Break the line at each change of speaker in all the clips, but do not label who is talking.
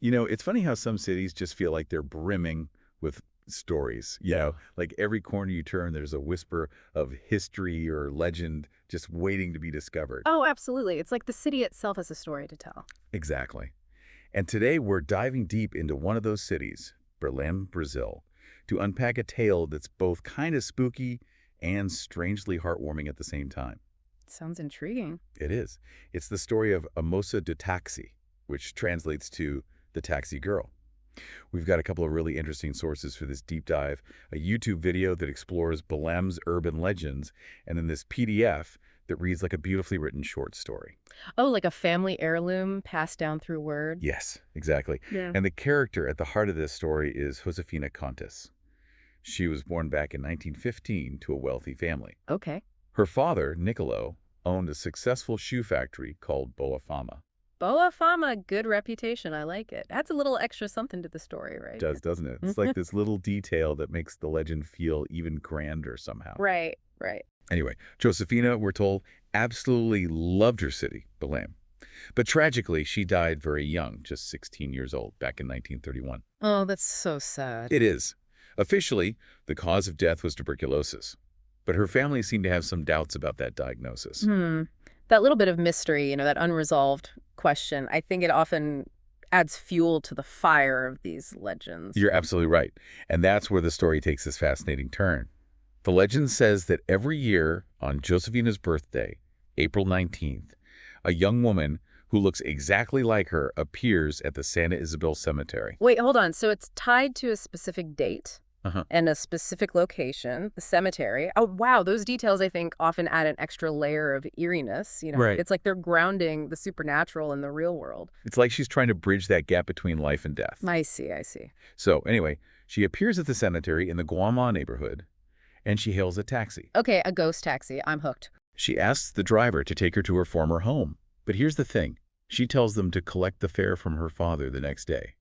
You know, it's funny how some cities just feel like they're brimming with stories.
Yeah.
Like every corner you turn, there's a whisper of history or legend just waiting to be discovered.
Oh, absolutely. It's like the city itself has a story to tell.
Exactly. And today we're diving deep into one of those cities, Belém, Brazil, to unpack a tale that's both kind of spooky and strangely heartwarming at the same time.
Sounds intriguing.
It is. It's the story of a moça de táxi, which translates to the taxi girl. We've got a couple of really interesting sources for this deep dive, a YouTube video that explores Belém's urban legends, and then this PDF that reads like a beautifully written short story.
Oh, like a family heirloom passed down through word?
Yes, exactly.
Yeah.
And the character at the heart of this story is Josefina Contes. She was born back in 1915 to a wealthy family.
Okay.
Her father, Niccolo, owned a successful shoe factory called Boa Fama.
Boa Fama, good reputation. I like it. Adds a little extra something to the story, right?
Does, doesn't it? It's like this little detail that makes the legend feel even grander somehow.
Right, right.
Anyway, Josefina, we're told, absolutely loved her city, Belém. But tragically, she died very young, just 16 years old, back in 1931.
Oh, that's so sad.
It is. Officially, the cause of death was tuberculosis. But her family seemed to have some doubts about that diagnosis.
That little bit of mystery, that unresolved question, I think it often adds fuel to the fire of these legends.
You're absolutely right. And that's where the story takes this fascinating turn. The legend says that every year on Josefina's birthday, April 19th, a young woman who looks exactly like her appears at the Santa Isabel Cemetery.
Wait, hold on. So it's tied to a specific date
Uh-huh.
and a specific location, the cemetery. Oh, wow. Those details, I think, often add an extra layer of eeriness.
Right.
It's like they're grounding the supernatural in the real world.
It's like she's trying to bridge that gap between life and death.
I see, I see.
So anyway, she appears at the cemetery in the Guamá neighborhood, and she hails a taxi.
Okay, a ghost taxi. I'm hooked.
She asks the driver to take her to her former home. But here's the thing. She tells them to collect the fare from her father the next day.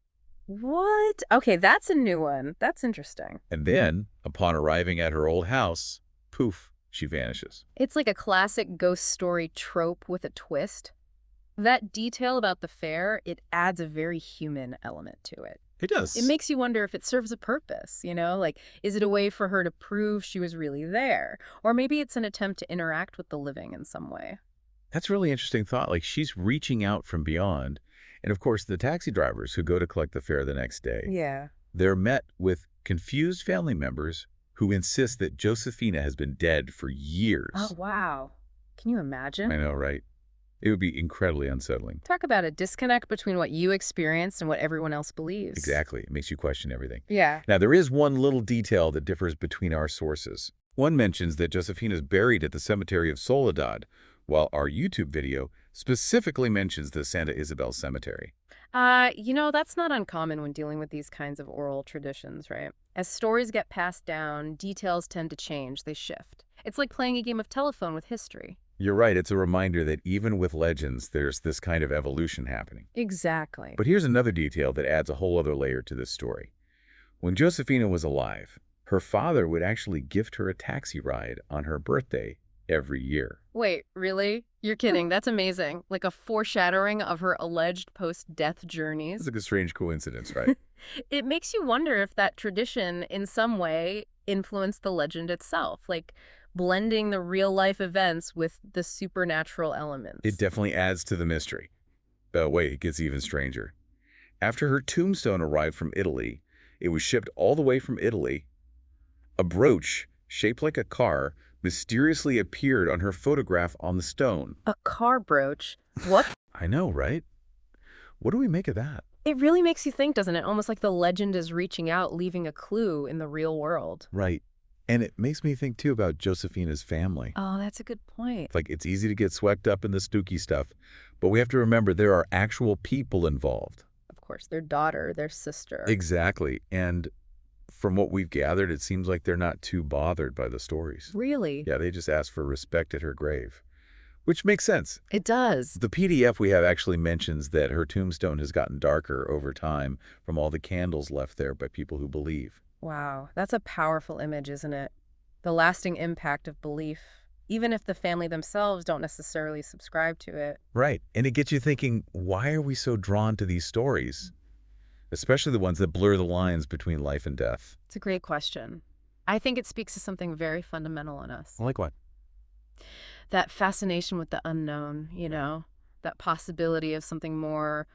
What? Okay, that's a new one. That's interesting.
And then, upon arriving at her old house, poof, she vanishes.
It's like a classic ghost story trope with a twist. That detail about the fair, it adds a very human element to it.
It does.
It makes you wonder if it serves a purpose, Like, is it a way for her to prove she was really there? Or maybe it's an attempt to interact with the living in some way.
That's a really interesting thought. Like, she's reaching out from beyond. And of course, the taxi drivers who go to collect the fare the next day,
Yeah.
they're met with confused family members who insist that Josefina has been dead for years.
Oh, wow. Can you imagine?
I know, right? It would be incredibly unsettling.
Talk about a disconnect between what you experienced and what everyone else believes.
Exactly. It makes you question everything.
Yeah.
Now, there is one little detail that differs between our sources. One mentions that Josefina is buried at the cemetery of Soledad, while our YouTube video specifically mentions the Santa Isabel Cemetery.
That's not uncommon when dealing with these kinds of oral traditions, right? As stories get passed down, details tend to change, they shift. It's like playing a game of telephone with history.
You're right, it's a reminder that even with legends, there's this kind of evolution happening.
Exactly.
But here's another detail that adds a whole other layer to this story. When Josefina was alive, her father would actually gift her a taxi ride on her birthday every year.
Wait, really? You're kidding. That's amazing. Like a foreshadowing of her alleged post-death journeys.
It's like a strange coincidence, right?
It makes you wonder if that tradition, in some way, influenced the legend itself, like blending the real-life events with the supernatural elements.
It definitely adds to the mystery. But wait, it gets even stranger. After her tombstone arrived from Italy, it was shipped all the way from Italy. A brooch, shaped like a car, mysteriously appeared on her photograph on the stone.
A car brooch? What?
I know, right? What do we make of that?
It really makes you think, doesn't it? Almost like the legend is reaching out, leaving a clue in the real world.
Right. And it makes me think, too, about Josefina's family.
Oh, that's a good point.
Like, it's easy to get swept up in the spooky stuff, but we have to remember there are actual people involved.
Of course, their daughter, their sister.
Exactly. And from what we've gathered, it seems like they're not too bothered by the stories.
Really?
Yeah, they just ask for respect at her grave, which makes sense.
It does.
The PDF we have actually mentions that her tombstone has gotten darker over time from all the candles left there by people who believe.
Wow, that's a powerful image, isn't it? The lasting impact of belief, even if the family themselves don't necessarily subscribe to it.
Right. And it gets you thinking, why are we so drawn to these stories? especially the ones that blur the lines between life and death.
It's a great question. I think it speaks to something very fundamental in us.
Like what?
That fascination with the unknown, that possibility of something more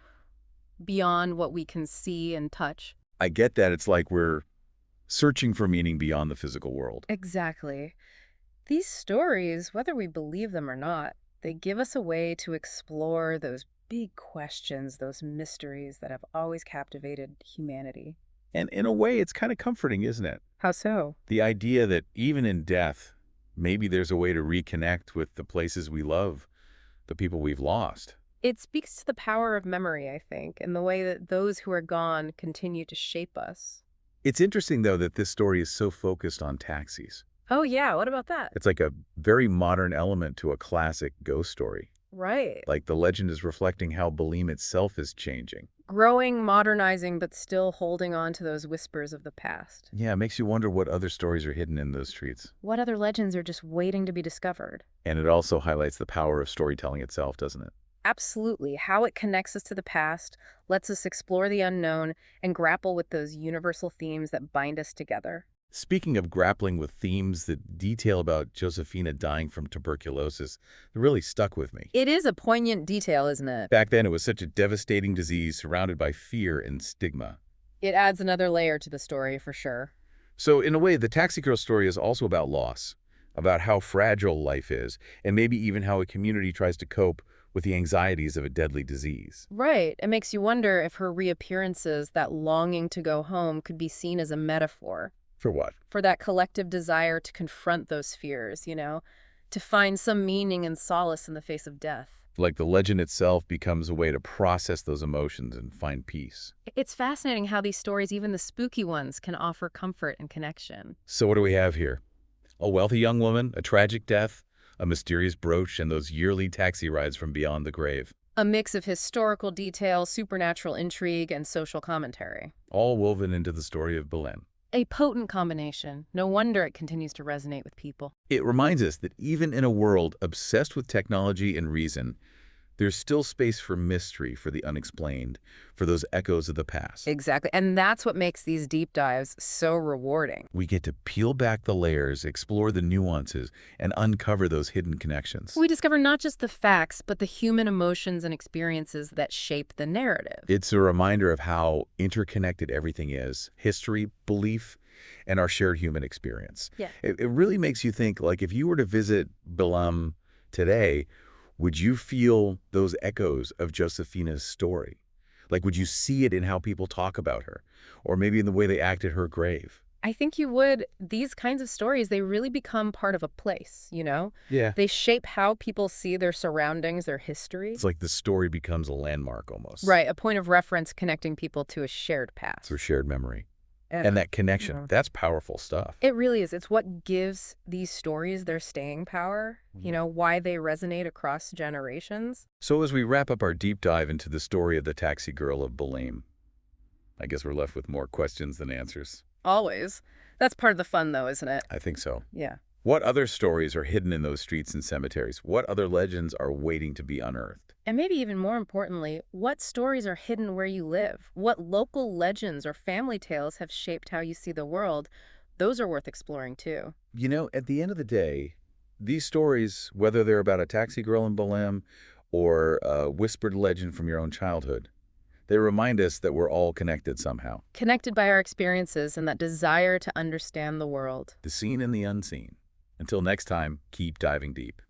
beyond what we can see and touch.
I get that it's like we're searching for meaning beyond the physical world.
Exactly. These stories, whether we believe them or not, they give us a way to explore those big questions, those mysteries that have always captivated humanity.
And in a way, it's kind of comforting, isn't it?
How so?
The idea that even in death, maybe there's a way to reconnect with the places we love, the people we've lost.
It speaks to the power of memory, I think, and the way that those who are gone continue to shape us.
It's interesting, though, that this story is so focused on taxis.
Oh, yeah, what about that?
It's like a very modern element to a classic ghost story.
Right.
Like the legend is reflecting how Belém itself is changing.
Growing, modernizing, but still holding on to those whispers of the past.
Yeah, it makes you wonder what other stories are hidden in those streets.
What other legends are just waiting to be discovered?
And it also highlights the power of storytelling itself, doesn't it?
Absolutely. How it connects us to the past, lets us explore the unknown, and grapple with those universal themes that bind us together.
Speaking of grappling with themes, the detail about Josefina dying from tuberculosis really stuck with me.
It is a poignant detail, isn't it?
Back then, it was such a devastating disease surrounded by fear and stigma.
It adds another layer to the story, for sure.
So, in a way, the Taxi Girl story is also about loss, about how fragile life is, and maybe even how a community tries to cope with the anxieties of a deadly disease.
Right. It makes you wonder if her reappearances, that longing to go home, could be seen as a metaphor
For what?
for that collective desire to confront those fears, to find some meaning and solace in the face of death.
Like the legend itself becomes a way to process those emotions and find peace.
It's fascinating how these stories, even the spooky ones, can offer comfort and connection.
So what do we have here? A wealthy young woman, a tragic death, a mysterious brooch, and those yearly taxi rides from beyond the grave.
A mix of historical detail, supernatural intrigue, and social commentary.
All woven into the story of Belém.
A potent combination. No wonder it continues to resonate with people.
It reminds us that even in a world obsessed with technology and reason, there's still space for mystery, for the unexplained, for those echoes of the past.
Exactly. And that's what makes these deep dives so rewarding.
We get to peel back the layers, explore the nuances, and uncover those hidden connections.
We discover not just the facts, but the human emotions and experiences that shape the narrative.
It's a reminder of how interconnected everything is, history, belief, and our shared human experience.
Yeah.
It really makes you think, like, if you were to visit Belém today, would you feel those echoes of Josefina's story? Like, would you see it in how people talk about her? Or maybe in the way they act at her grave?
I think you would. These kinds of stories, they really become part of a place,
Yeah.
They shape how people see their surroundings, their history.
It's like the story becomes a landmark almost.
Right, a point of reference connecting people to a shared past.
Through shared memory. And that connection,
Yeah.
that's powerful stuff.
It really is. It's what gives these stories their staying power, why they resonate across generations.
So as we wrap up our deep dive into the story of the taxi girl of Belém, I guess we're left with more questions than answers.
Always. That's part of the fun, though, isn't it?
I think so.
Yeah.
What other stories are hidden in those streets and cemeteries? What other legends are waiting to be unearthed?
And maybe even more importantly, what stories are hidden where you live? What local legends or family tales have shaped how you see the world? Those are worth exploring, too.
You know, at the end of the day, these stories, whether they're about a taxi girl in Belém or a whispered legend from your own childhood, they remind us that we're all connected somehow.
Connected by our experiences and that desire to understand the world.
The seen and the unseen. Until next time, keep diving deep.